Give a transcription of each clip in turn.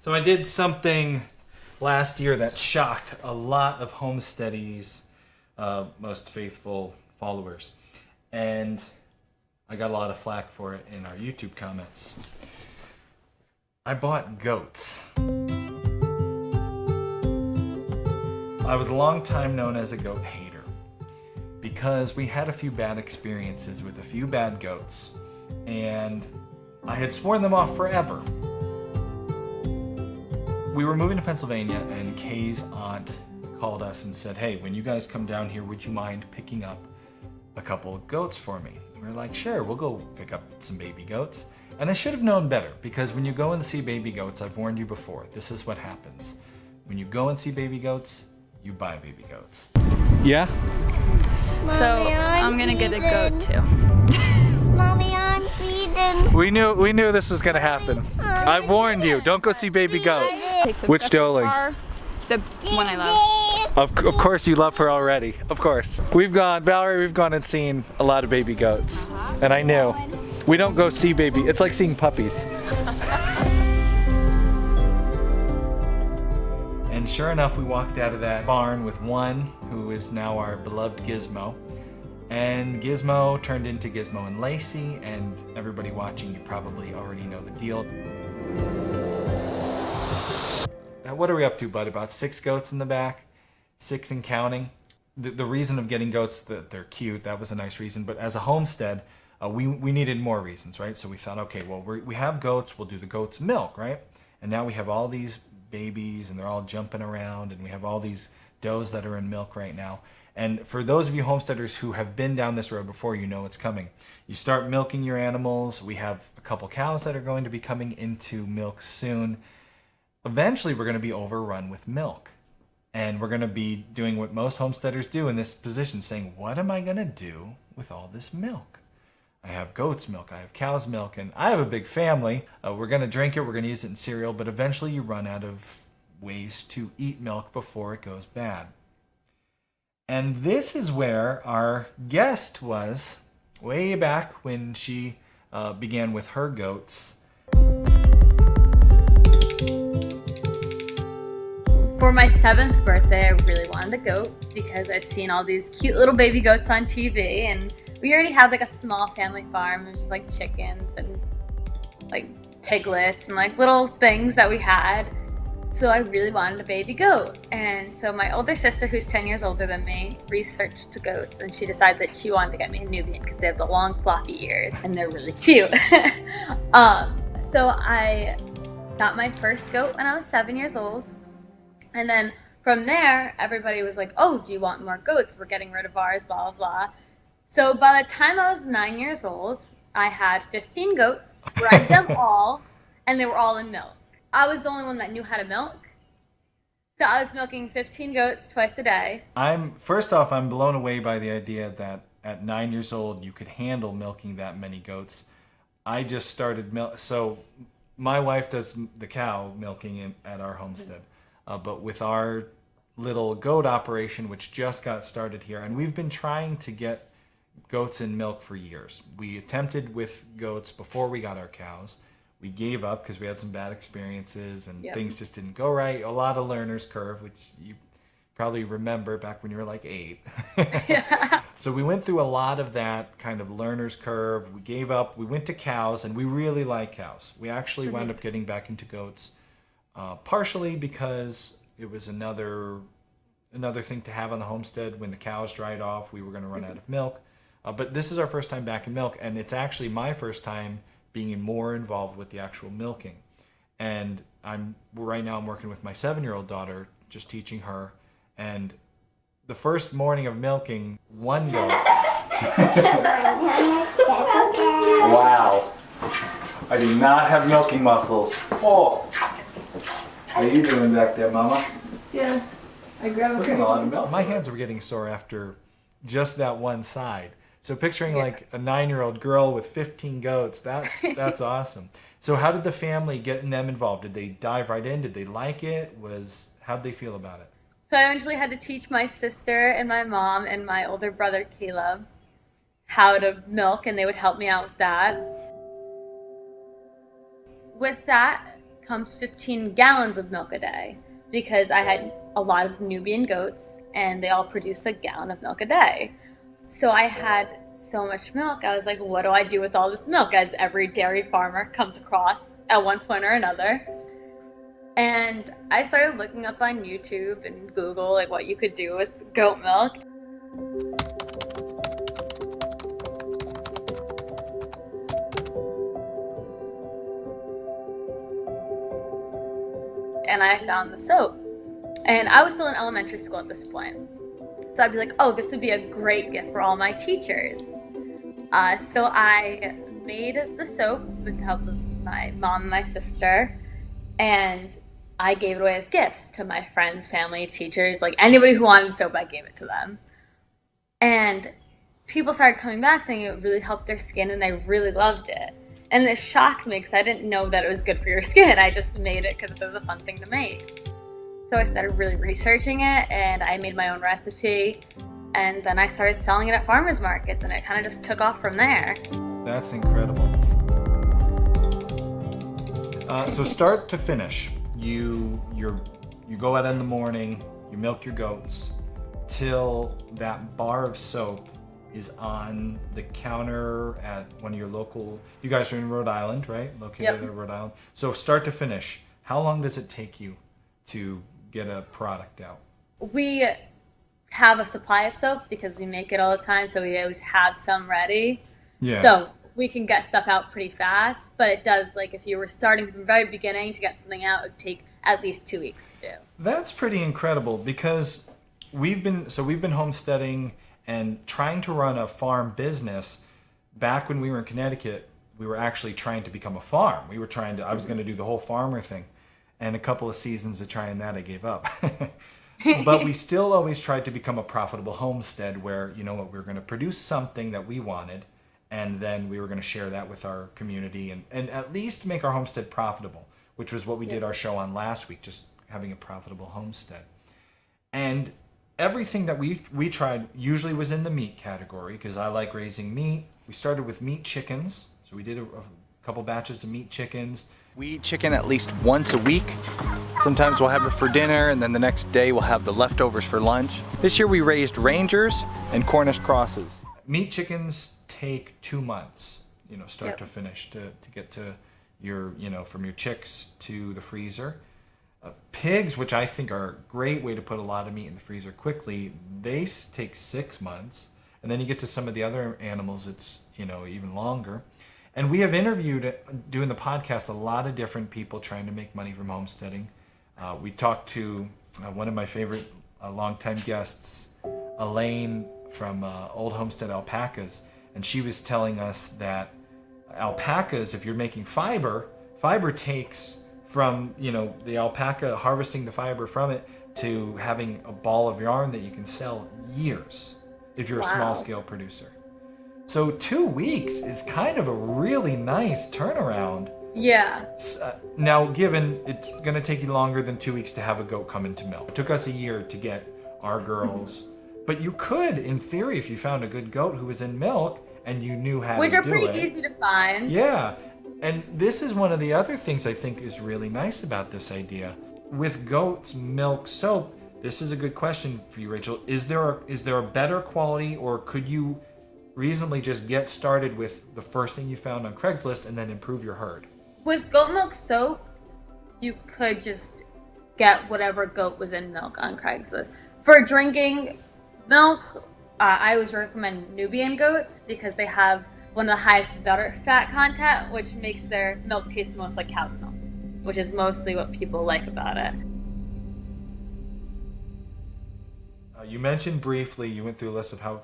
So I did something last year that shocked a lot of Homesteady's most faithful followers. And I got a lot of flack for it in our YouTube comments. I bought goats. I was a long time known as a goat hater because we had a few bad experiences with a few bad goats, and I had sworn them off forever. We were moving to Pennsylvania, and Kay's aunt called us and said, hey, when you guys come down here, would you mind picking up a couple of goats for me? And we were like, sure, we'll go pick up some baby goats. And I should have known better, because when you go and see baby goats, I've warned you before, this is what happens. When you go and see baby goats, you buy baby goats. Yeah? So I'm gonna get a goat too. Mommy, I'm feeding. We knew this was gonna happen. I warned you, don't go see baby goats. Which Doling? The one I love. Of course you love her already, of course. Valerie, we've gone and seen a lot of baby goats. And I knew. We don't go see baby, it's like seeing puppies. And sure enough, we walked out of that barn with one who is now our beloved Gizmo. And Gizmo turned into Gizmo and Lacey, and everybody watching, you probably already know the deal. What are we up to, bud? About 6 goats in the back? 6 and counting? The reason of getting goats, that they're cute, that was a nice reason, but as a homestead, we needed more reasons, right? So we thought, okay, well, we have goats, we'll do the goat's milk, right? And now we have all these babies, and they're all jumping around, and we have all these does that are in milk right now. And for those of you homesteaders who have been down this road before, you know it's coming. You start milking your animals. We have a couple cows that are going to be coming into milk soon. Eventually, we're going to be overrun with milk. And we're going to be doing what most homesteaders do in this position, saying, what am I going to do with all this milk? I have goat's milk, I have cow's milk, and I have a big family. We're going to drink it, we're going to use it in cereal, but eventually you run out of ways to eat milk before it goes bad. And this is where our guest was way back when she began with her goats. For my 7th birthday, I really wanted a goat because I've seen all these cute little baby goats on TV, and we already had like a small family farm. It was just like chickens and like piglets and like little things that we had. So I really wanted a baby goat. And so my older sister, who's 10 years older than me, researched goats, and she decided that she wanted to get me a Nubian because they have the long floppy ears and they're really cute. So I got my first goat when I was 7 years old. And then from there, everybody was like, oh, do you want more goats? We're getting rid of ours, blah, blah, blah. So by the time I was 9 years old, I had 15 goats, bred them all, and they were all in milk. I was the only one that knew how to milk. So I was milking 15 goats twice a day. First off, I'm blown away by the idea that at 9 years old, you could handle milking that many goats. I just started so my wife does the cow milking at our homestead. But with our little goat operation, which just got started here, and we've been trying to get goats in milk for years. We attempted with goats before we got our cows. We gave up because we had some bad experiences and things just didn't go right. A lot of learner's curve, which you probably remember back when you were like 8. Yeah. So we went through a lot of that kind of learner's curve. We gave up. We went to cows, and we really like cows. We actually wound up getting back into goats, partially because it was another thing to have on the homestead. When the cows dried off, we were going to run out of milk. But this is our first time back in milk, and it's actually my first time being more involved with the actual milking. And right now I'm working with my 7-year-old daughter, just teaching her. And the first morning of milking, one goat. Wow. I do not have milking muscles. Oh. How are you doing back there, Mama? Yeah. I grabbed a lot of milk. My hands were getting sore after just that one side. So picturing like a 9-year-old girl with 15 goats, that's awesome. So how did the family get them involved? Did they dive right in? Did they like it? How'd they feel about it? So I eventually had to teach my sister and my mom and my older brother Caleb how to milk, and they would help me out with that. With that becomes 15 gallons of milk a day because I had a lot of Nubian goats and they all produce a gallon of milk a day. So I had so much milk. I was like, what do I do with all this milk? As every dairy farmer comes across at one point or another. And I started looking up on YouTube and Google like what you could do with goat milk. And I found the soap. And I was still in elementary school at this point. So I'd be like, oh, this would be a great gift for all my teachers. So I made the soap with the help of my mom and my sister. And I gave it away as gifts to my friends, family, teachers. Like anybody who wanted soap, I gave it to them. And people started coming back saying it really helped their skin and they really loved it. And it shocked me because I didn't know that it was good for your skin. I just made it because it was a fun thing to make. So I started really researching it and I made my own recipe. And then I started selling it at farmers markets and it kind of just took off from there. That's incredible. So start to finish, you go out in the morning, you milk your goats till that bar of soap is on the counter at one of your local, you guys are in Rhode Island, right? Located Yep. in Rhode Island. So start to finish, how long does it take you to get a product out? We have a supply of soap because we make it all the time, so we always have some ready. Yeah. So we can get stuff out pretty fast, but it does, like if you were starting from the very beginning to get something out, it would take at least 2 weeks to do. That's pretty incredible because we've been homesteading and trying to run a farm business. Back when we were in Connecticut, we were actually trying to become a farm. I was going to do the whole farmer thing. And a couple of seasons of trying that, I gave up. But we still always tried to become a profitable homestead where, you know what, we were going to produce something that we wanted, and then we were going to share that with our community and at least make our homestead profitable, which was what we did our show on last week, just having a profitable homestead. And everything that we tried usually was in the meat category because I like raising meat. We started with meat chickens. So we did a couple batches of meat chickens. We eat chicken at least once a week. Sometimes we'll have it for dinner and then the next day we'll have the leftovers for lunch. This year we raised Rangers and Cornish crosses. Meat chickens take 2 months, start to finish to get to your, from your chicks to the freezer. Pigs, which I think are a great way to put a lot of meat in the freezer quickly, they take 6 months. And then you get to some of the other animals, it's, even longer. And we have interviewed, doing the podcast, a lot of different people trying to make money from homesteading. We talked to one of my favorite longtime guests, Elaine from Old Homestead Alpacas. And she was telling us that alpacas, if you're making fiber takes from, the alpaca harvesting the fiber from it to having a ball of yarn that you can sell years if you're a small scale producer. So 2 weeks is kind of a really nice turnaround. Yeah. Now, given it's going to take you longer than 2 weeks to have a goat come into milk. It took us a year to get our girls. But you could, in theory, if you found a good goat who was in milk and you knew how to do it. Which are pretty easy to find. Yeah. And this is one of the other things I think is really nice about this idea. With goat's milk soap, this is a good question for you, Rachyl. Is there a better quality, or could you reasonably just get started with the first thing you found on Craigslist and then improve your herd? With goat milk soap, you could just get whatever goat was in milk on Craigslist. For drinking milk, I always recommend Nubian goats because they have one of the highest butter fat content, which makes their milk taste the most like cow's milk, which is mostly what people like about it. You mentioned briefly, you went through a list of how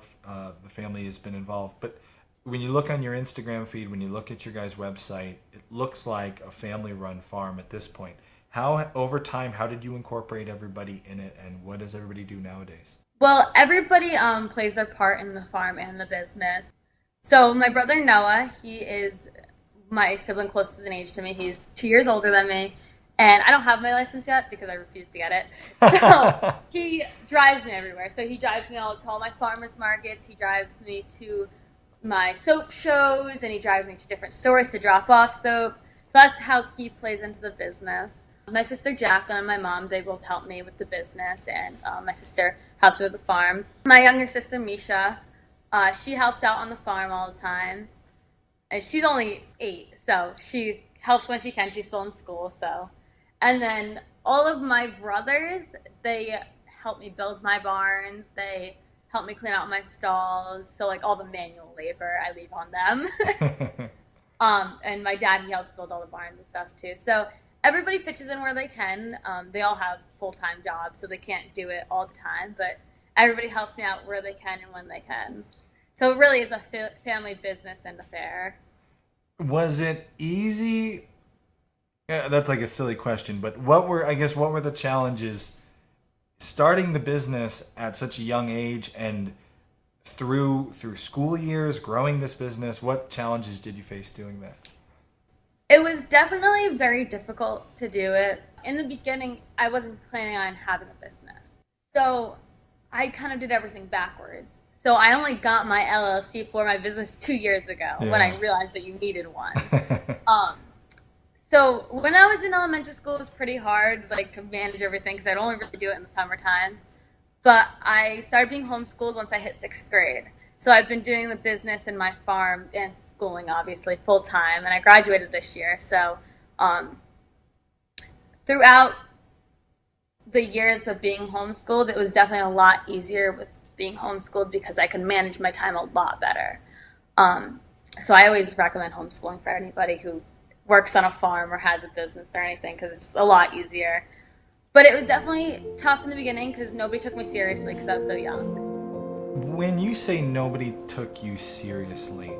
the family has been involved, but when you look on your Instagram feed, when you look at your guys' website, it looks like a family-run farm at this point. How, over time, how did you incorporate everybody in it, and what does everybody do nowadays? Well, everybody plays their part in the farm and the business. So my brother Noah, he is my sibling closest in age to me. He's 2 years older than me. And I don't have my license yet because I refuse to get it. So he drives me everywhere. So he drives me to all my farmers markets. He drives me to my soap shows, and he drives me to different stores to drop off soap. So that's how he plays into the business. My sister Jacqueline and my mom, they both help me with the business, and my sister helps me with the farm. My younger sister Misha, she helps out on the farm all the time. And she's only 8, so she helps when she can. She's still in school, so. And then all of my brothers, they help me build my barns. They help me clean out my stalls. So like all the manual labor, I leave on them. And my dad, he helps build all the barns and stuff too. So everybody pitches in where they can. They all have full-time jobs, so they can't do it all the time. But everybody helps me out where they can and when they can. So it really is a family business and affair. Was it easy? Yeah, that's like a silly question, but what were the challenges starting the business at such a young age and through school years, growing this business? What challenges did you face doing that? It was definitely very difficult to do it. In the beginning, I wasn't planning on having a business. So I kind of did everything backwards. So I only got my LLC for my business 2 years ago when I realized that you needed one. So when I was in elementary school, it was pretty hard, like, to manage everything because I'd only really do it in the summertime. But I started being homeschooled once I hit 6th grade. So I've been doing the business and my farm and schooling, obviously, full time. And I graduated this year. So throughout the years of being homeschooled, it was definitely a lot easier with being homeschooled because I could manage my time a lot better. So I always recommend homeschooling for anybody who works on a farm or has a business or anything because it's just a lot easier. But it was definitely tough in the beginning because nobody took me seriously because I was so young. When you say nobody took you seriously,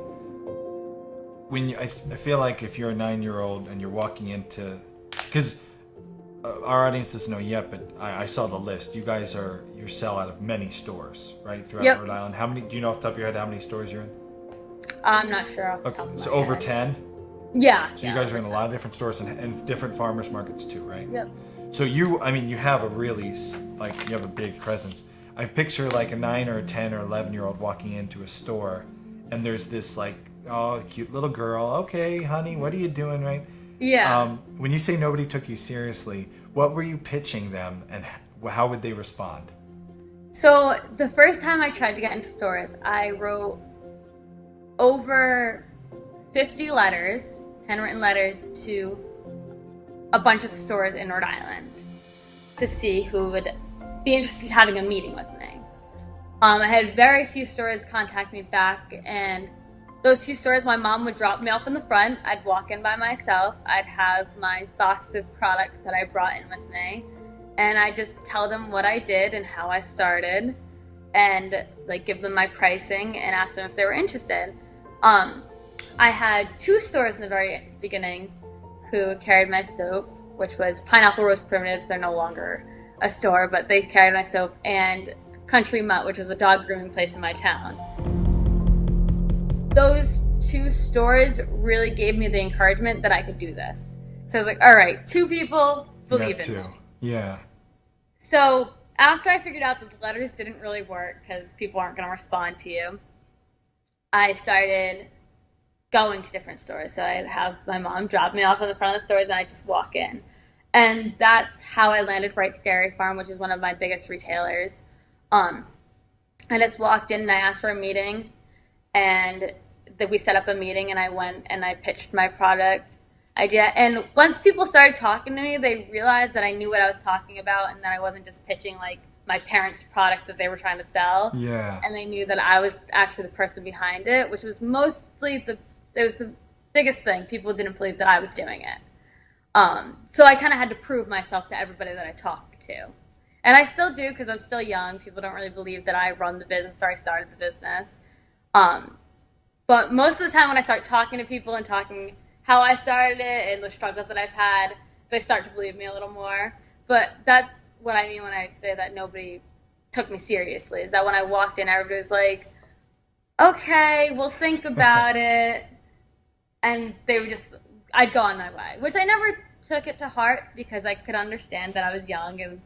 I feel like if you're a 9-year-old and you're walking into, because our audience doesn't know yet, but I saw the list. You guys you sell out of many stores, right, throughout Rhode Island. How many? Do you know off the top of your head how many stores you're in? I'm not sure off the top of my so head. over 10. Yeah. So you guys are in a lot of different stores and different farmers markets too, right? Yep. So you have a really, you have a big presence. I picture like a 9 or a 10 or 11-year-old walking into a store, and there's this like, oh, cute little girl. Okay, honey, what are you doing, right? Yeah. When you say nobody took you seriously, what were you pitching them, and how would they respond? So the first time I tried to get into stores, I wrote over 50 letters, handwritten letters, to a bunch of stores in Rhode Island to see who would be interested in having a meeting with me. I had very few stores contact me back, and those few stores, my mom would drop me off in the front. I'd walk in by myself. I'd have my box of products that I brought in with me, and I'd just tell them what I did and how I started, and like give them my pricing and ask them if they were interested. I had 2 stores in the very beginning who carried my soap, which was Pineapple Rose Primitives. They're no longer a store, but they carried my soap, and Country Mutt, which was a dog grooming place in my town. Those 2 stores really gave me the encouragement that I could do this. So I was like, all right, 2 people believe in me. Yeah. So after I figured out that the letters didn't really work because people aren't going to respond to you, I started going to different stores. So I'd have my mom drop me off in the front of the stores, and I'd just walk in. And that's how I landed Wright's Dairy Farm, which is one of my biggest retailers. I just walked in and I asked for a meeting, and we set up a meeting, and I went and I pitched my product idea. And once people started talking to me, they realized that I knew what I was talking about and that I wasn't just pitching like my parents' product that they were trying to sell. Yeah. And they knew that I was actually the person behind it, which was mostly the biggest thing. People didn't believe that I was doing it. So I kind of had to prove myself to everybody that I talked to. And I still do because I'm still young. People don't really believe that I run the business or I started the business. But most of the time when I start talking to people and talking how I started it and the struggles that I've had, they start to believe me a little more. But that's what I mean when I say that nobody took me seriously, is that when I walked in, everybody was like, okay, we'll think about it. And they would just, I'd go on my way, which I never took it to heart because I could understand that I was young and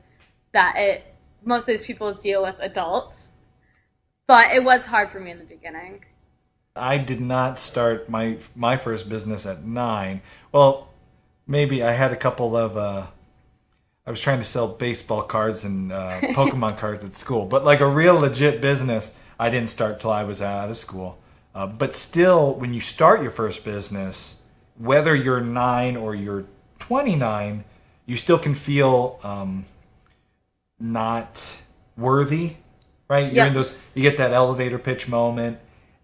that most of these people deal with adults. But it was hard for me in the beginning. I did not start my first business at 9. Well, maybe I had a couple of I was trying to sell baseball cards and Pokemon cards at school, but like a real legit business, I didn't start till I was out of school. But still, when you start your first business, whether you're 9 or you're 29, you still can feel not worthy, right? You're in those. You get that elevator pitch moment,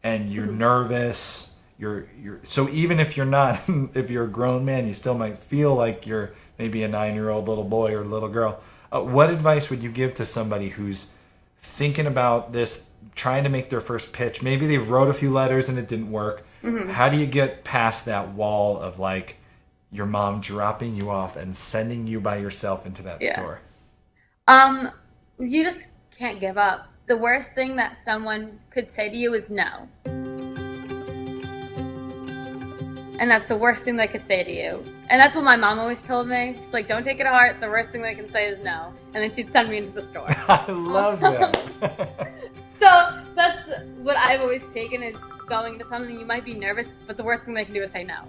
and you're nervous. You're so even if you're not, if you're a grown man, you still might feel like you're maybe a 9-year-old little boy or little girl. What advice would you give to somebody who's thinking about this, trying to make their first pitch? Maybe they wrote a few letters and it didn't work. How do you get past that wall of like your mom dropping you off and sending you by yourself into that store? You just can't give up. The worst thing that someone could say to you is no. And that's the worst thing they could say to you. And that's what my mom always told me. She's like, don't take it to heart. The worst thing they can say is no. And then she'd send me into the store. I love that. So that's what I've always taken, is going into something, you might be nervous, but the worst thing they can do is say no.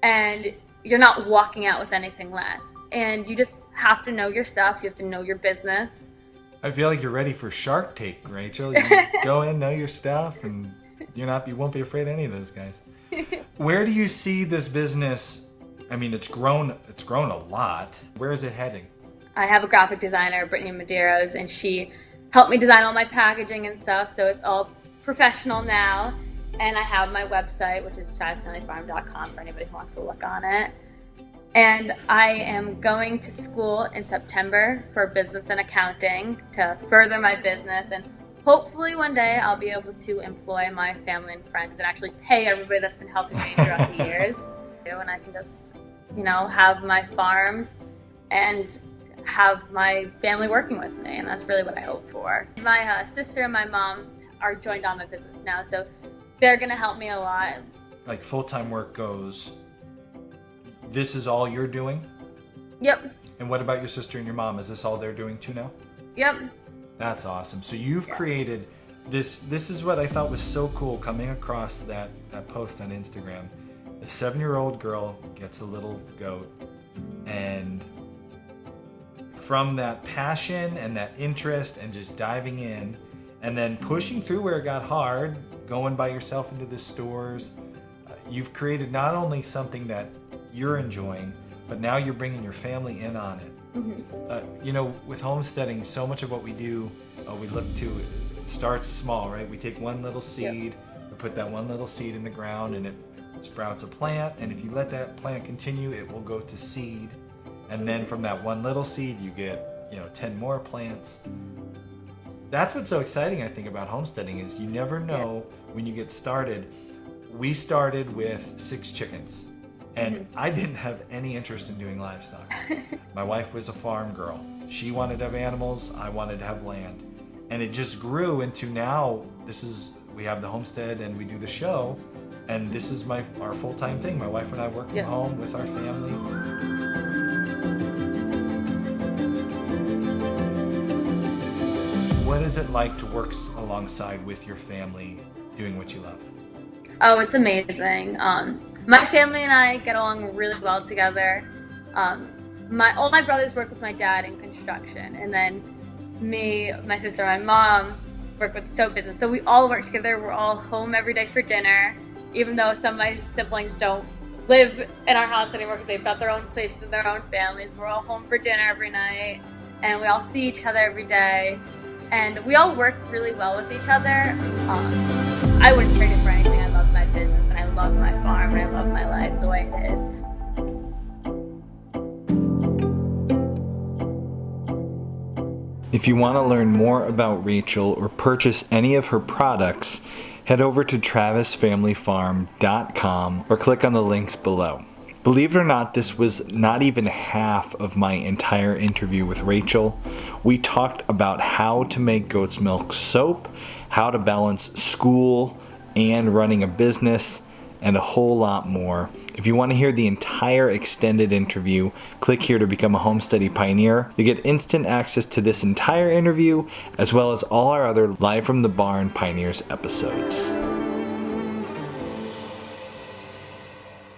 And you're not walking out with anything less. And you just have to know your stuff. You have to know your business. I feel like you're ready for Shark Tank, Rachel. You just go in, know your stuff, and you won't be afraid of any of those guys. Where do you see this business? I mean, it's grown a lot. Where is it heading? I have a graphic designer, Brittany Medeiros, and she helped me design all my packaging and stuff, so it's all professional now. And I have my website, which is travisfamilyfarm.com, for anybody who wants to look on it. And I am going to school in September for business and accounting to further my business, and hopefully one day I'll be able to employ my family and friends and actually pay everybody that's been helping me throughout the years. And I can just, have my farm and have my family working with me, and that's really what I hope for. My sister and my mom are joined on my business now, so they're going to help me a lot. Like full-time work goes, this is all you're doing? Yep. And what about your sister and your mom? Is this all they're doing too now? Yep. That's awesome. So you've created this. This is what I thought was so cool coming across that post on Instagram. A 7-year-old girl gets a little goat, and from that passion and that interest and just diving in and then pushing through where it got hard, going by yourself into the stores, you've created not only something that you're enjoying, but now you're bringing your family in on it. With homesteading, so much of what we do, we look to, it starts small, right? We take one little seed, we put that one little seed in the ground, and it sprouts a plant, and if you let that plant continue, it will go to seed, and then from that one little seed you get 10 more plants. That's what's so exciting, I think, about homesteading, is you never know when you get started. We started with 6 chickens, and I didn't have any interest in doing livestock. My wife was a farm girl. She wanted to have animals, I wanted to have land, and it just grew into now we have the homestead and we do the show. And this is our full-time thing. My wife and I work from home with our family. What is it like to work alongside with your family doing what you love? Oh, it's amazing. My family and I get along really well together. All my brothers work with my dad in construction, and then me, my sister, and my mom work with soap business. So we all work together. We're all home every day for dinner. Even though some of my siblings don't live in our house anymore because they've got their own places and their own families, we're all home for dinner every night, and we all see each other every day, and we all work really well with each other. I wouldn't trade it for anything. I love my business, and I love my farm, and I love my life the way it is. If you want to learn more about Rachyl or purchase any of her products, head over to travisfamilyfarm.com or click on the links below. Believe it or not, this was not even half of my entire interview with Rachyl. We talked about how to make goat's milk soap, how to balance school and running a business, and a whole lot more. If you want to hear the entire extended interview, click here to become a Homesteady Pioneer. You get instant access to this entire interview, as well as all our other Live from the Barn Pioneers episodes.